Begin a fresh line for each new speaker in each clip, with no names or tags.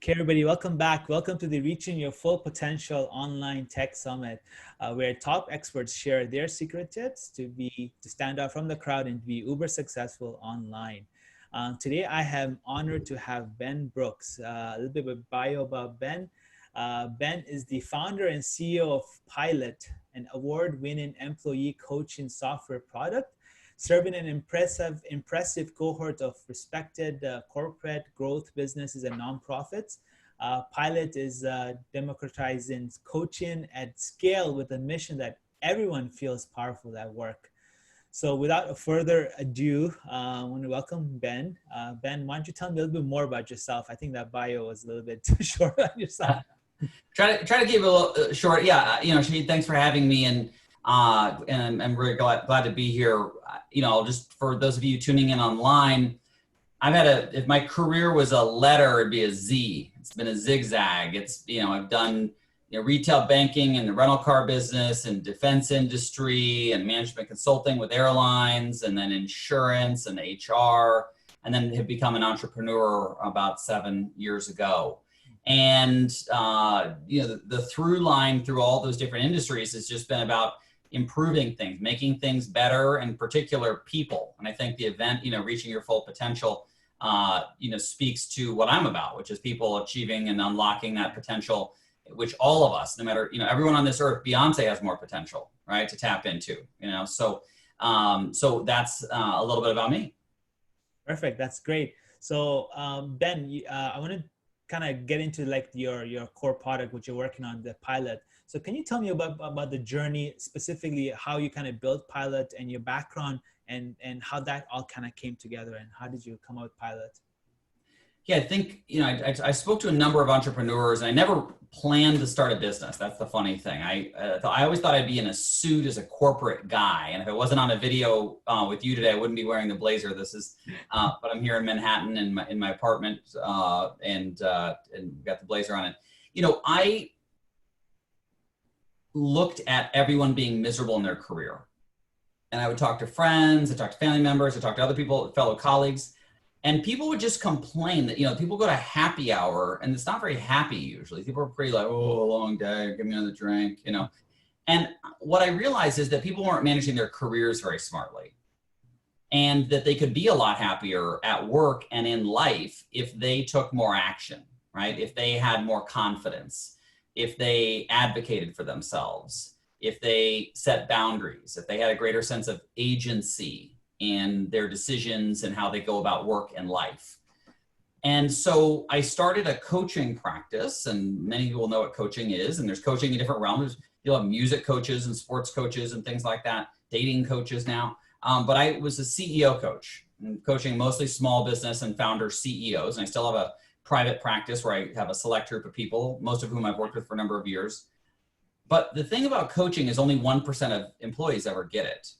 Okay, everybody, welcome back. Welcome to the Reaching Your Full Potential Online Tech Summit, where top experts share their secret tips to stand out from the crowd and be uber successful online. Today, I am honored to have Ben Brooks. A little bit of bio about Ben. Ben is the founder and CEO of Pilot, an award-winning employee coaching software product serving an impressive cohort of respected corporate growth businesses and nonprofits. Pilot is democratizing coaching at scale with a mission that everyone feels powerful at work. So without further ado, I want to welcome Ben. Ben, why don't you tell me a little bit more about yourself? I think that bio was a little bit too short on yourself.
Try to keep it a little short. Yeah, Shahid, thanks for having me, and I'm really glad to be here. Just for those of you tuning in online, if my career was a letter, it'd be a Z. It's been a zigzag. I've done retail banking and the rental car business and defense industry and management consulting with airlines, and then insurance and HR, and then have become an entrepreneur about 7 years ago. And the through line through all those different industries has just been about improving things, making things better, and in particular people. And I think the event, Reaching Your Full Potential, speaks to what I'm about, which is people achieving and unlocking that potential, which all of us, no matter, everyone on this earth, Beyonce has more potential, right, to tap into, so that's a little bit about me.
Perfect. That's great. So Ben, I want to kind of get into like your core product, which you're working on, the Pilot. So can you tell me about the journey, specifically how you kind of built Pilot and your background and how that all kind of came together, and how did you come out with Pilot?
Yeah, I think, I spoke to a number of entrepreneurs, and I never planned to start a business. That's the funny thing. I always thought I'd be in a suit as a corporate guy. And if I wasn't on a video with you today, I wouldn't be wearing the blazer. But I'm here in Manhattan in my apartment and got the blazer on it. I looked at everyone being miserable in their career. And I would talk to friends, I talk to family members, I talk to other people, fellow colleagues. And people would just complain that, people go to happy hour and it's not very happy usually. People are pretty like, oh, a long day, give me another drink, And what I realized is that people weren't managing their careers very smartly, and that they could be a lot happier at work and in life if they took more action, right? If they had more confidence, if they advocated for themselves, if they set boundaries, if they had a greater sense of agency in their decisions and how they go about work and life. And so I started a coaching practice, and many people know what coaching is, and there's coaching in different realms. You'll have music coaches and sports coaches and things like that, dating coaches now. But I was a CEO coach, coaching mostly small business and founder CEOs. And I still have a private practice where I have a select group of people, most of whom I've worked with for a number of years. But the thing about coaching is only 1% of employees ever get it.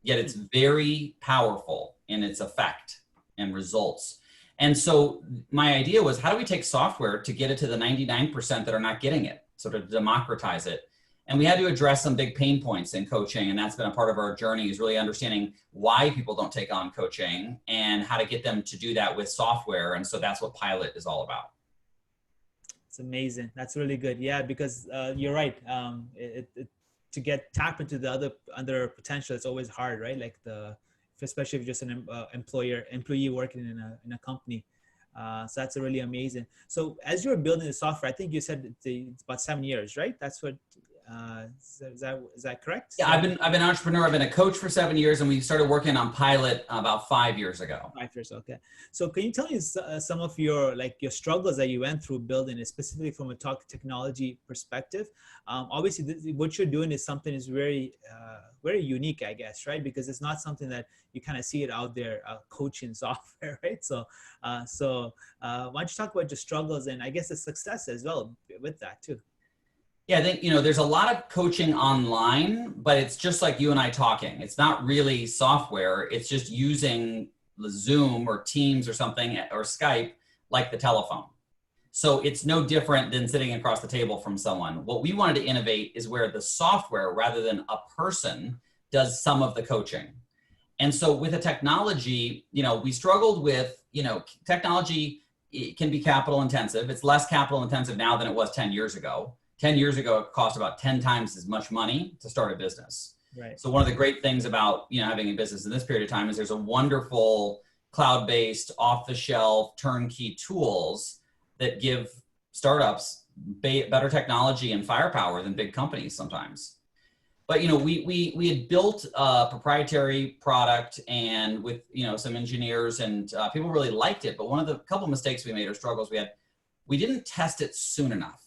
Yet it's very powerful in its effect and results. And so my idea was, how do we take software to get it to the 99% that are not getting it, sort of democratize it? And we had to address some big pain points in coaching. And that's been a part of our journey, is really understanding why people don't take on coaching and how to get them to do that with software. And so that's what Pilot is all about.
It's amazing. That's really good. Yeah, because you're right. To tap into the other potential, it's always hard, right? Like especially if you're just an employee working in a company. So that's really amazing. So as you're building the software, I think you said it's about 7 years, right? That's what. Is that correct?
Yeah, I've been an entrepreneur. I've been a coach for 7 years, and we started working on Pilot about 5 years ago.
5 years, okay. So can you tell me some of your struggles that you went through building it, specifically from a technology perspective? Obviously, what you're doing is something is very unique, I guess, right? Because it's not something that you kind of see it out there, coaching software, right? So why don't you talk about your struggles and I guess the success as well with that too?
Yeah, I think, there's a lot of coaching online, but it's just like you and I talking. It's not really software. It's just using the Zoom or Teams or something or Skype like the telephone. So it's no different than sitting across the table from someone. What we wanted to innovate is where the software, rather than a person, does some of the coaching. And so with the technology, we struggled with, technology it can be capital intensive. It's less capital intensive now than it was 10 years ago. 10 years ago, it cost about 10 times as much money to start a business.
Right.
So one of the great things about, having a business in this period of time is there's a wonderful cloud-based, off-the-shelf, turnkey tools that give startups better technology and firepower than big companies sometimes. But we had built a proprietary product and with some engineers and people really liked it. But one of the couple mistakes we made or struggles we had, we didn't test it soon enough.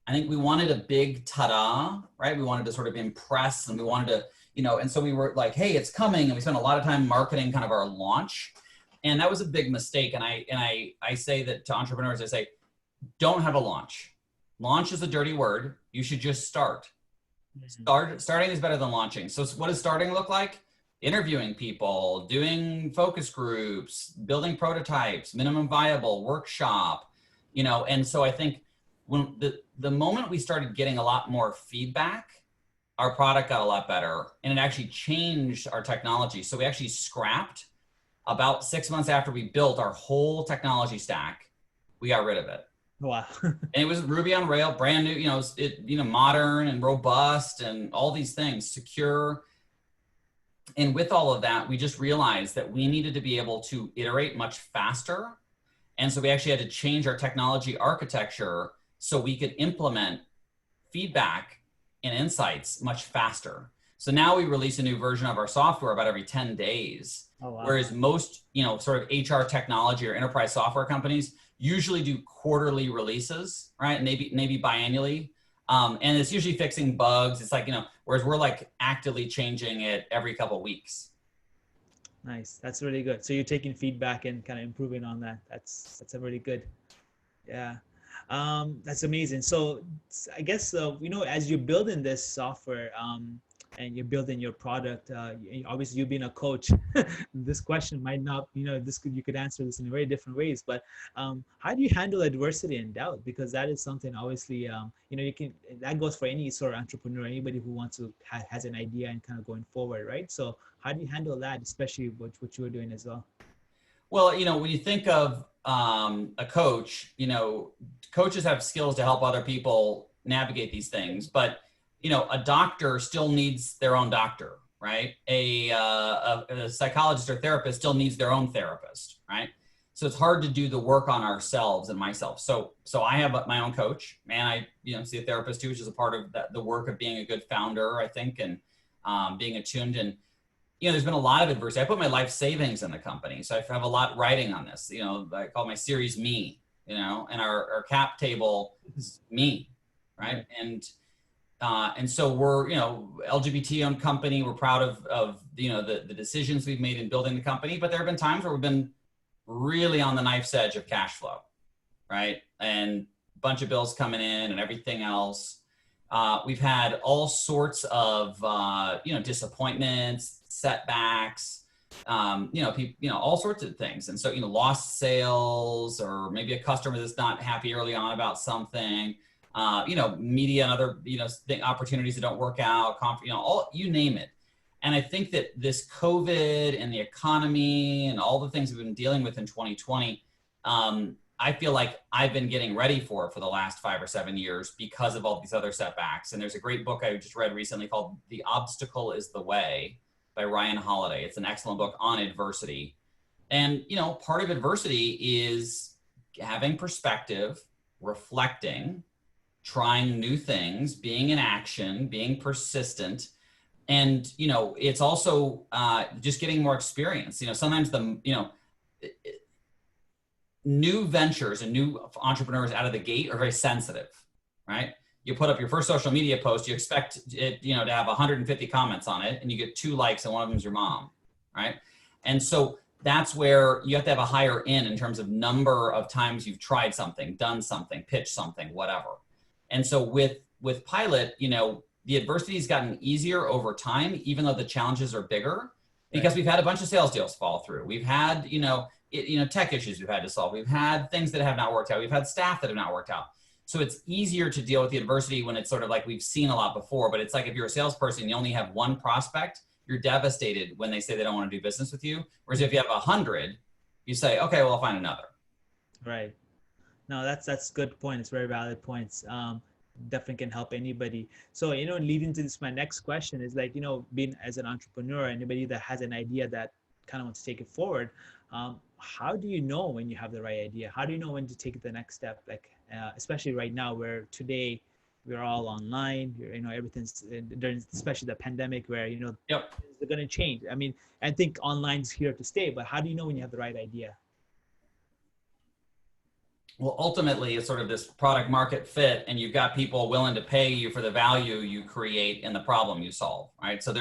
I think we wanted a big ta-da, right? We wanted to sort of impress, and we wanted to, and so we were like, hey, it's coming, and we spent a lot of time marketing kind of our launch, and that was a big mistake. And I say that to entrepreneurs, I say, don't have a launch. Launch is a dirty word. You should just start. Starting is better than launching. So what does starting look like? Interviewing people, doing focus groups, building prototypes, minimum viable, workshop, and so I think when the moment we started getting a lot more feedback, our product got a lot better, and it actually changed our technology. So we actually scrapped about 6 months after we built our whole technology stack. We got rid of it.
Wow.
And it was Ruby on Rails, brand new, modern and robust and all these things, secure. And with all of that, we just realized that we needed to be able to iterate much faster. And so we actually had to change our technology architecture so we could implement feedback and insights much faster. So now we release a new version of our software about every 10 days. Oh, wow. Whereas most, sort of HR technology or enterprise software companies usually do quarterly releases, right? Maybe biannually. And it's usually fixing bugs. It's like, whereas we're like actively changing it every couple of weeks.
Nice. That's really good. So you're taking feedback and kind of improving on that. That's a really good. Yeah. That's amazing. So I guess, as you're building this software, and you're building your product, obviously you being a coach, this question might not, you could answer this in very different ways, but how do you handle adversity and doubt? Because that is something obviously, that goes for any sort of entrepreneur, anybody who wants to, has an idea and kind of going forward, right? So how do you handle that, especially what you were doing as well?
Well, when you think of a coach, coaches have skills to help other people navigate these things, but a doctor still needs their own doctor, right? A psychologist or therapist still needs their own therapist, right? So it's hard to do the work on ourselves and myself. So I have my own coach, and I see a therapist too, which is a part of the work of being a good founder, I think, and being attuned. And there's been a lot of adversity. I put my life savings in the company, so I have a lot writing on this. I call my series me, and our cap table is me, right? And so we're, LGBT-owned company. We're proud of the decisions we've made in building the company. But there have been times where we've been really on the knife's edge of cash flow, right? And a bunch of bills coming in and everything else. We've had all sorts of, disappointments, setbacks, all sorts of things. And so, lost sales, or maybe a customer that's not happy early on about something. Media and other, opportunities that don't work out, you name it. And I think that this COVID and the economy and all the things we've been dealing with in 2020, I feel like I've been getting ready for the last 5 or 7 years because of all these other setbacks. And there's a great book I just read recently called The Obstacle is the Way by Ryan Holiday. It's an excellent book on adversity. And, part of adversity is having perspective, reflecting, trying new things, being in action, being persistent. And, it's also just getting more experience. Sometimes new ventures and new entrepreneurs out of the gate are very sensitive, right? You put up your first social media post, you expect it, to have 150 comments on it, and you get 2 likes, and one of them is your mom, right? And so that's where you have to have a higher in terms of number of times you've tried something, done something, pitched something, whatever. And so with Pilot, the adversity has gotten easier over time, even though the challenges are bigger, because we've had a bunch of sales deals fall through. We've had, tech issues we've had to solve. We've had things that have not worked out. We've had staff that have not worked out. So it's easier to deal with the adversity when it's sort of like we've seen a lot before. But it's like if you're a salesperson, you only have one prospect, you're devastated when they say they don't want to do business with you. Whereas if you have 100, you say, okay, well, I'll find another.
Right. No, that's good point. It's very valid points. Definitely can help anybody. So, leading to this, my next question is like, being as an entrepreneur, anybody that has an idea that kind of wants to take it forward, how do you know when you have the right idea? How do you know when to take the next step? Like, especially right now, where today we're all online. Everything's during, especially the pandemic, where
Yep.
things are going to change. I mean, I think online's here to stay. But how do you know when you have the right idea?
Well, ultimately, it's sort of this product market fit, and you've got people willing to pay you for the value you create and the problem you solve, right? So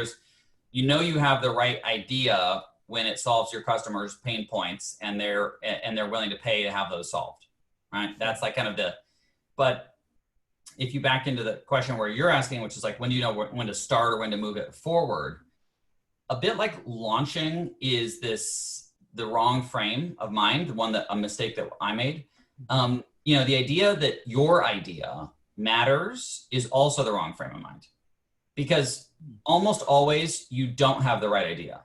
you have the right idea when it solves your customers' pain points, and they're willing to pay to have those solved, right? That's like kind of but if you back into the question where you're asking, which is like, when do you know when to start or when to move it forward? A bit like launching is the wrong frame of mind, a mistake that I made. The idea that your idea matters is also the wrong frame of mind, because almost always you don't have the right idea.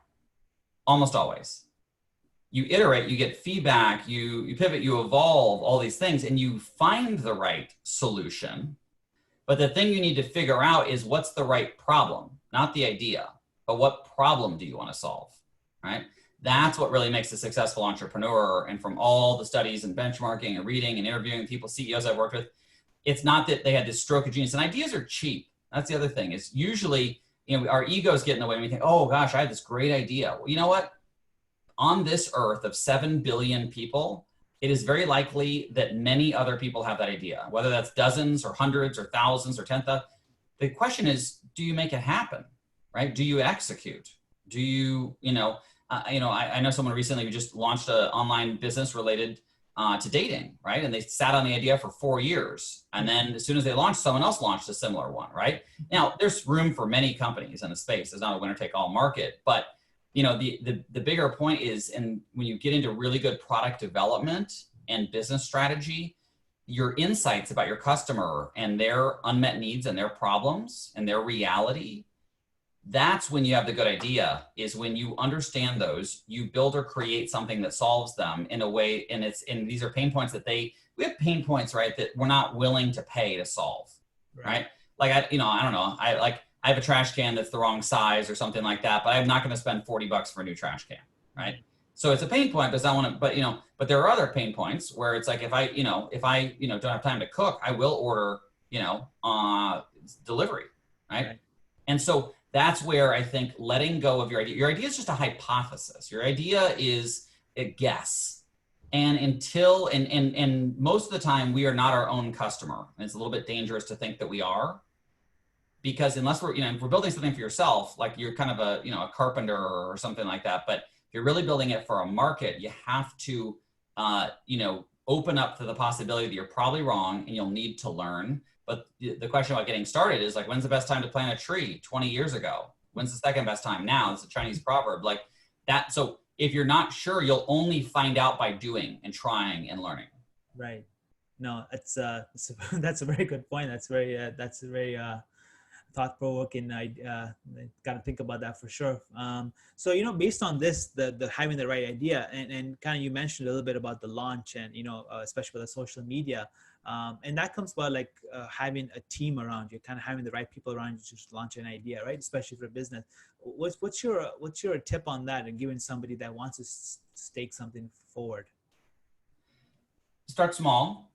Almost always. You iterate, you get feedback, you pivot, you evolve, all these things, and you find the right solution. But the thing you need to figure out is what's the right problem, not the idea, but what problem do you want to solve, right? That's what really makes a successful entrepreneur. And from all the studies and benchmarking and reading and interviewing people, CEOs I've worked with, it's not that they had this stroke of genius. And ideas are cheap. That's the other thing, is usually, our egos get in the way and we think, oh gosh, I had this great idea. Well, you know what? On this earth of 7 billion people, it is very likely that many other people have that idea, whether that's dozens or hundreds or thousands or 10,000. The question is, do you make it happen, right? Do you execute? Do you, I know someone recently who just launched an online business related to dating, right? And they sat on the idea for 4 years. And then as soon as they launched, someone else launched a similar one, right? Now, there's room for many companies in the space. There's not a winner take all market, but the bigger point is, and when you get into really good product development and business strategy, your insights about your customer and their unmet needs and their problems and their reality, that's when you have the good idea, is when you understand those, you build or create something that solves them in a way. And these are pain points we have pain points, right, that we're not willing to pay to solve, right? Like, I don't know. I have a trash can that's the wrong size or something like that, but I'm not going to spend $40 for a new trash can, right? So it's a pain point, because I want to, but there are other pain points where it's like, if I don't have time to cook, I will order, delivery, right? And so that's where I think letting go of your idea is just a hypothesis. Your idea is a guess. And and most of the time we are not our own customer. And it's a little bit dangerous to think that we are, because unless if we're building something for yourself, like you're kind of a carpenter or something like that. But if you're really building it for a market, you have to, open up to the possibility that you're probably wrong and you'll need to learn. But the question about getting started is like, when's the best time to plant a tree? 20 years ago. When's the second best time? Now. It's a Chinese proverb like that. So if you're not sure, you'll only find out by doing and trying and learning.
Right. No, that's a very good point. That's very thought-provoking. I got to think about that for sure. So based on this, the having the right idea, and kind of you mentioned a little bit about the launch, and especially with the social media, and that comes about like having a team around you, kind of having the right people around you to launch an idea, right? Especially for business. What's your tip on that, and giving somebody that wants to stake something forward?
Start small.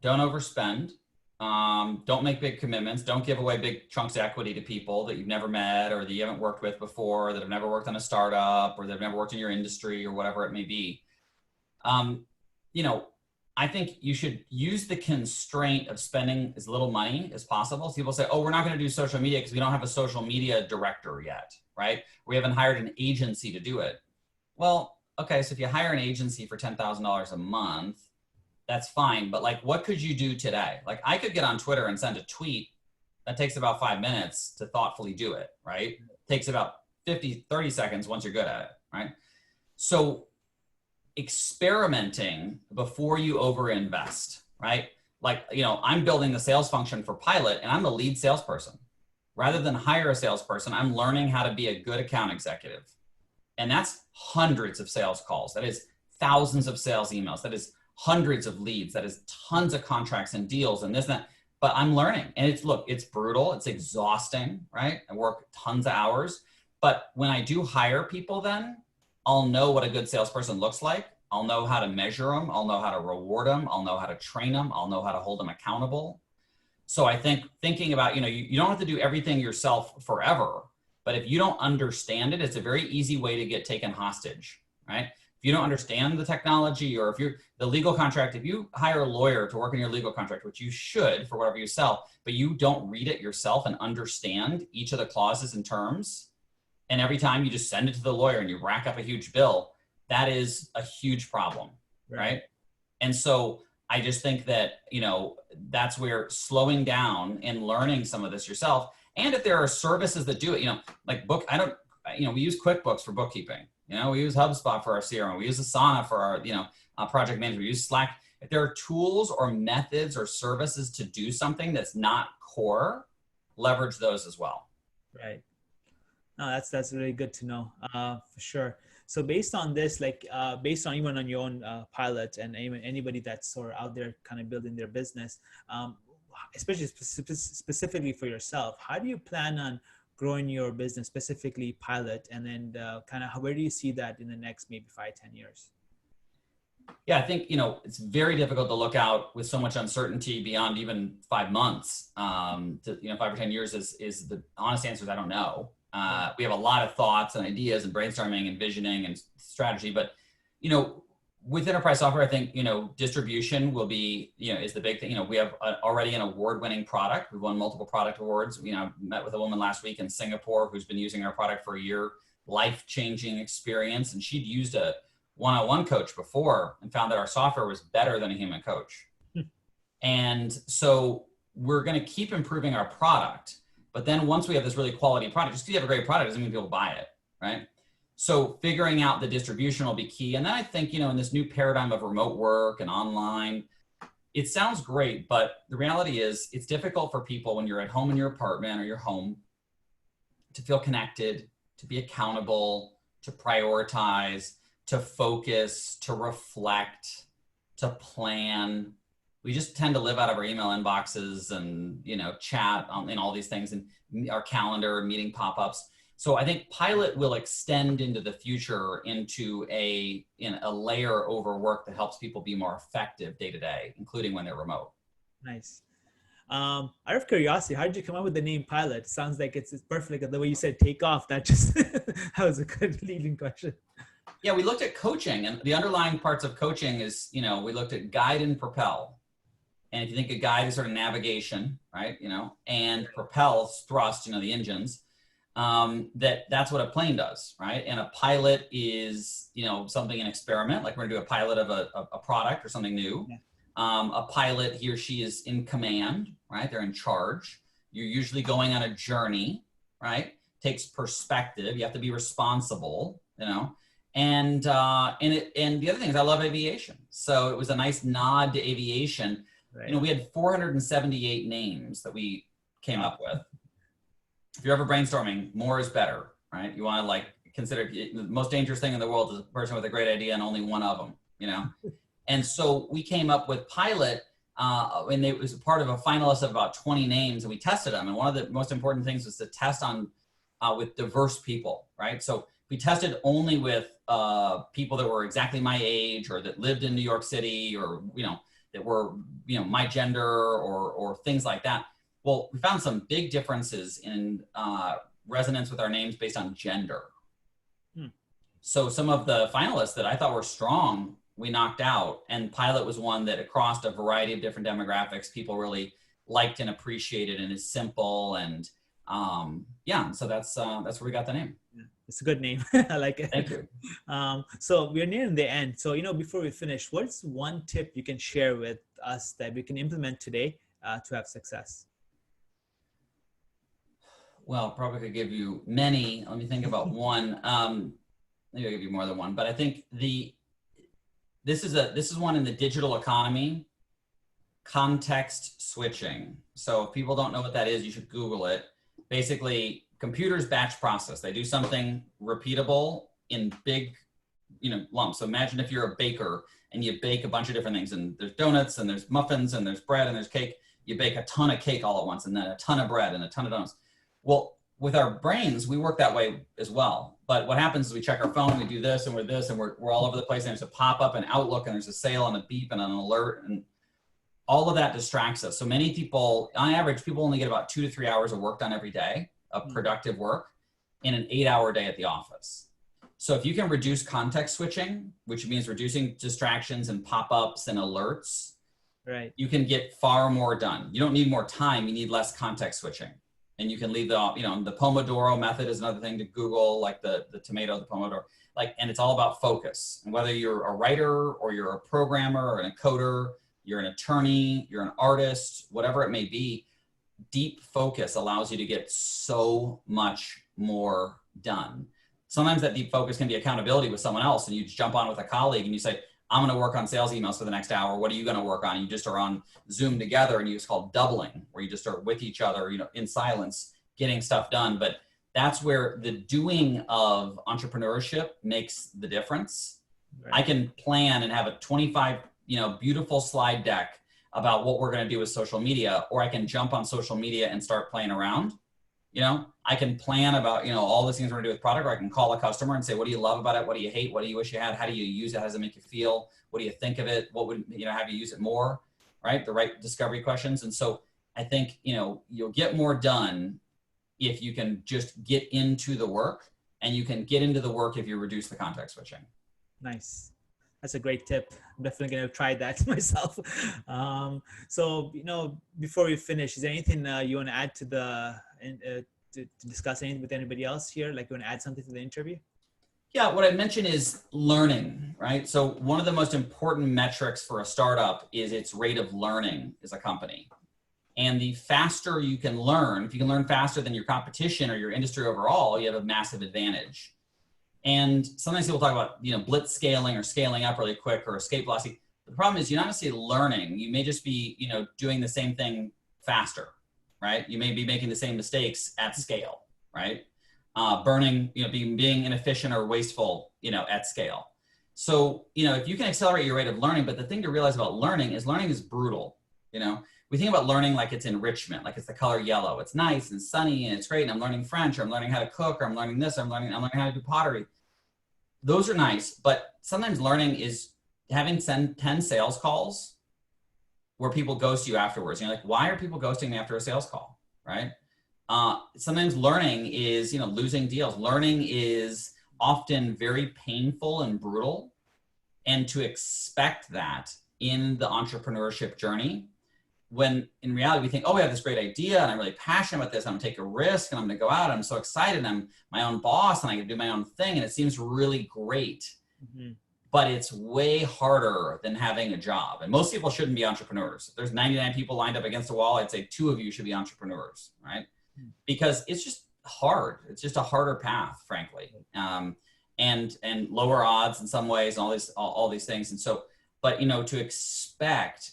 Don't overspend. Don't make big commitments. Don't give away big chunks of equity to people that you've never met or that you haven't worked with before, that have never worked on a startup, or that have never worked in your industry, or whatever it may be. I think you should use the constraint of spending as little money as possible. So people say, oh, we're not going to do social media because we don't have a social media director yet, right? We haven't hired an agency to do it. Well, okay, so if you hire an agency for $10,000 a month, that's fine. But like, what could you do today? Like, I could get on Twitter and send a tweet that takes about 5 minutes to thoughtfully do it, right? It takes about 30 seconds once you're good at it, right? So experimenting before you overinvest, right? Like, I'm building the sales function for Pilot and I'm the lead salesperson. Rather than hire a salesperson, I'm learning how to be a good account executive. And that's hundreds of sales calls. That is thousands of sales emails. That is hundreds of leads. That is tons of contracts and deals and this and that. But I'm learning, and it's brutal. It's exhausting, right? I work tons of hours. But when I do hire people, then I'll know what a good salesperson looks like. I'll know how to measure them. I'll know how to reward them. I'll know how to train them. I'll know how to hold them accountable. So I think thinking about, you don't have to do everything yourself forever, but if you don't understand it, it's a very easy way to get taken hostage, right? If you don't understand the technology, or if you're the legal contract, if you hire a lawyer to work on your legal contract, which you should for whatever you sell, but you don't read it yourself and understand each of the clauses and terms, and every time you just send it to the lawyer and you rack up a huge bill, that is a huge problem, right? And so I just think that, that's where slowing down and learning some of this yourself. And if there are services that do it, like we use QuickBooks for bookkeeping. We use HubSpot for our CRM. We use Asana for our project management. We use Slack. If there are tools or methods or services to do something that's not core, leverage those as well.
Right. No, that's really good to know, for sure. So based on this, based on even on your own pilot and even anybody that's sort of out there kind of building their business, especially specifically for yourself, how do you plan on growing your business, specifically pilot, and then kind of where do you see that in the next maybe 5-10 years?
Yeah, I think, it's very difficult to look out with so much uncertainty beyond even 5 months. 5 or 10 years is the honest answer is I don't know. We have a lot of thoughts and ideas and brainstorming and visioning and strategy, but, with enterprise software, I think, distribution will be, is the big thing. We have already an award-winning product. We've won multiple product awards. I met with a woman last week in Singapore who's been using our product for a year, life-changing experience. And she'd used a one-on-one coach before and found that our software was better than a human coach. And so we're going to keep improving our product. But then once we have this really quality product, just because you have a great product doesn't mean people buy it, right? So figuring out the distribution will be key. And then I think, in this new paradigm of remote work and online, it sounds great, but the reality is it's difficult for people when you're at home in your apartment or your home to feel connected, to be accountable, to prioritize, to focus, to reflect, to plan. We just tend to live out of our email inboxes and, chat and all these things and our calendar and meeting pop-ups. So I think pilot will extend into the future into a layer over work that helps people be more effective day to day, including when they're remote.
Nice. Out of curiosity, how did you come up with the name Pilot? Sounds like it's perfect. Like the way you said take off, that was a good leading question.
Yeah, we looked at coaching, and the underlying parts of coaching is, we looked at guide and propel. And if you think a guide is sort of navigation, right, and propels thrust, the engines, that's what a plane does, right? And a pilot is, something, an experiment, like we're gonna do a pilot of a product or something new. Yeah. A pilot, he or she is in command, right? They're in charge. You're usually going on a journey, right? Takes perspective. You have to be responsible, and the other thing is I love aviation. So it was a nice nod to aviation. Right. We had 478 names that we came up with. If you're ever brainstorming, more is better, right? You want to consider the most dangerous thing in the world is a person with a great idea and only one of them, And so we came up with pilot, and it was part of a finalist of about 20 names, and we tested them. And one of the most important things was to test on with diverse people, right? So we tested only with people that were exactly my age or that lived in New York City or, that were, my gender or things like that. Well, we found some big differences in resonance with our names based on gender. So some of the finalists that I thought were strong, we knocked out, and pilot was one that across a variety of different demographics, people really liked and appreciated, and is simple. And so that's where we got the name.
Yeah, it's a good name. I like it.
Thank you.
So we're nearing the end. So, before we finish, what's one tip you can share with us that we can implement today to have success?
Well, probably could give you many. Let me think about one. Maybe I'll give you more than one, but I think this is one in the digital economy, context switching. So if people don't know what that is, you should Google it. Basically, computers batch process. They do something repeatable in big, lumps. So imagine if you're a baker and you bake a bunch of different things. And there's donuts and there's muffins and there's bread and there's cake. You bake a ton of cake all at once and then a ton of bread and a ton of donuts. Well, with our brains, we work that way as well. But what happens is we check our phone, we do this and we're this, and we're all over the place. And there's a pop-up and Outlook and there's a sale and a beep and an alert, and all of that distracts us. So many people, on average, people only get about 2 to 3 hours of work done every day, of productive work, in an 8-hour day at the office. So if you can reduce context switching, which means reducing distractions and pop-ups and alerts,
right,
you can get far more done. You don't need more time, you need less context switching. And you can leave the, the Pomodoro method is another thing to Google, like the tomato, the Pomodoro, and it's all about focus. And whether you're a writer or you're a programmer or a coder, you're an attorney, you're an artist, whatever it may be, deep focus allows you to get so much more done. Sometimes that deep focus can be accountability with someone else, and you jump on with a colleague and you say, I'm going to work on sales emails for the next hour. What are you going to work on? You just are on Zoom together, and it's called doubling, where you just are with each other, in silence, getting stuff done. But that's where the doing of entrepreneurship makes the difference. Right. I can plan and have a 25, beautiful slide deck about what we're going to do with social media, or I can jump on social media and start playing around. I can plan about, all the things we're gonna do with product, or I can call a customer and say, what do you love about it? What do you hate? What do you wish you had? How do you use it? How does it make you feel? What do you think of it? What would, have you use it more, right? The right discovery questions. And so I think, you'll get more done if you can just get into the work, and you can get into the work if you reduce the context switching.
Nice. That's a great tip. I'm definitely going to try that myself. So, before we finish, is there anything you want to add to discuss anything with anybody else here? Like, you want to add something to the interview?
Yeah, what I mentioned is learning, right? So one of the most important metrics for a startup is its rate of learning as a company. And the faster you can learn, if you can learn faster than your competition or your industry overall, you have a massive advantage. And sometimes people talk about, blitz scaling or scaling up really quick or escape velocity. The problem is you're not necessarily learning. You may just be, doing the same thing faster, right? You may be making the same mistakes at scale, right? Burning, being inefficient or wasteful, at scale. So, if you can accelerate your rate of learning, but the thing to realize about learning is brutal. We think about learning like it's enrichment, like it's the color yellow. It's nice and sunny and it's great. And I'm learning French, or I'm learning how to cook, or I'm learning this, or I'm learning how to do pottery. Those are nice, but sometimes learning is having 10 sales calls where people ghost you afterwards. You're like, why are people ghosting me after a sales call, right? Sometimes learning is, losing deals. Learning is often very painful and brutal. And to expect that in the entrepreneurship journey, when in reality we think, oh, we have this great idea and I'm really passionate about this, I'm gonna take a risk and I'm gonna go out, I'm so excited, and I'm my own boss and I can do my own thing, and it seems really great. Mm-hmm. But it's way harder than having a job. And most people shouldn't be entrepreneurs. If there's 99 people lined up against a wall, I'd say 2 of you should be entrepreneurs, right? Mm-hmm. Because it's just hard. It's just a harder path, frankly. And lower odds in some ways, and all these things. And so, but to expect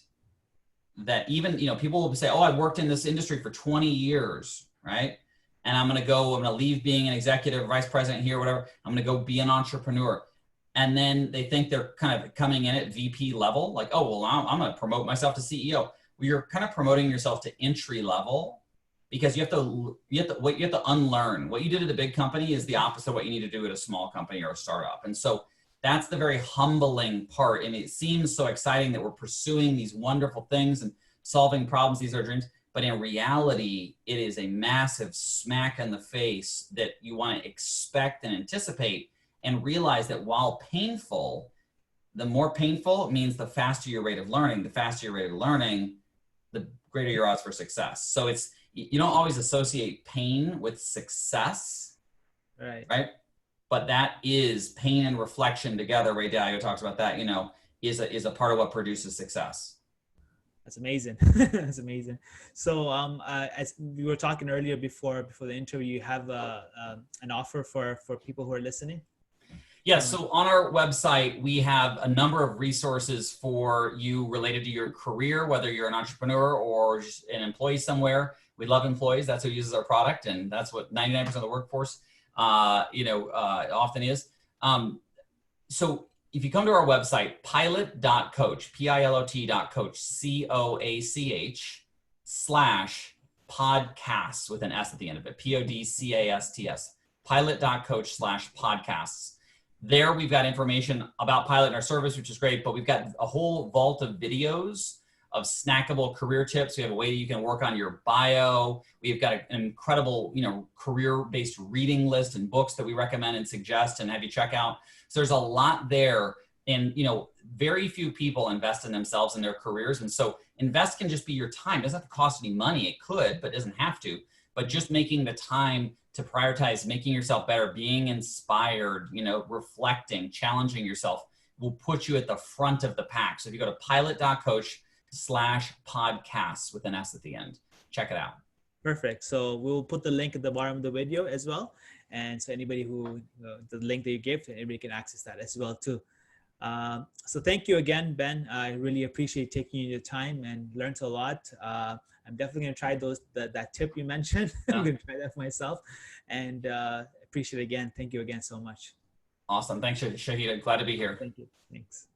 that even, people will say, oh, I've worked in this industry for 20 years, right? And I'm going to leave being an executive vice president here, whatever. I'm going to go be an entrepreneur. And then they think they're kind of coming in at VP level, like, oh, well, I'm going to promote myself to CEO. Well, you're kind of promoting yourself to entry level, because you have to unlearn. What you did at a big company is the opposite of what you need to do at a small company or a startup. And so that's the very humbling part. And it seems so exciting that we're pursuing these wonderful things and solving problems. These are dreams. But in reality, it is a massive smack in the face that you want to expect and anticipate, and realize that while painful, the more painful means the faster your rate of learning. The faster your rate of learning, the greater your odds for success. So you don't always associate pain with success, right? But that is pain and reflection together. Ray Dalio talks about that, is a part of what produces success.
That's amazing. That's amazing. So as we were talking earlier before the interview, you have an offer for people who are listening?
Yes. So on our website, we have a number of resources for you related to your career, whether you're an entrepreneur or just an employee somewhere. We love employees. That's who uses our product. And that's what 99% of the workforce, often is. So if you come to our website, pilot.coach, pilot.coach, COACH/podcasts with an S at the end of it, PODCASTS, pilot.coach/podcasts. There we've got information about Pilot and our service, which is great, but we've got a whole vault of videos of snackable career tips. We have a way you can work on your bio. We've got an incredible, career-based reading list and books that we recommend and suggest and have you check out. So there's a lot there. And, very few people invest in themselves and their careers. And so invest can just be your time. It doesn't have to cost any money. It could, but it doesn't have to. But just making the time to prioritize, making yourself better, being inspired, reflecting, challenging yourself will put you at the front of the pack. So if you go to pilot.coach/podcasts with an S at the end, check it out.
Perfect. So we'll put the link at the bottom of the video as well. And so anybody who, the link that you gave, anybody can access that as well too. So thank you again, Ben. I really appreciate taking your time and learned a lot. I'm definitely going to try that tip you mentioned.
Yeah.
I'm going to try that for myself, and appreciate it again. Thank you again so much.
Awesome. Thanks, Shahid. Glad to be here.
Thank you. Thanks.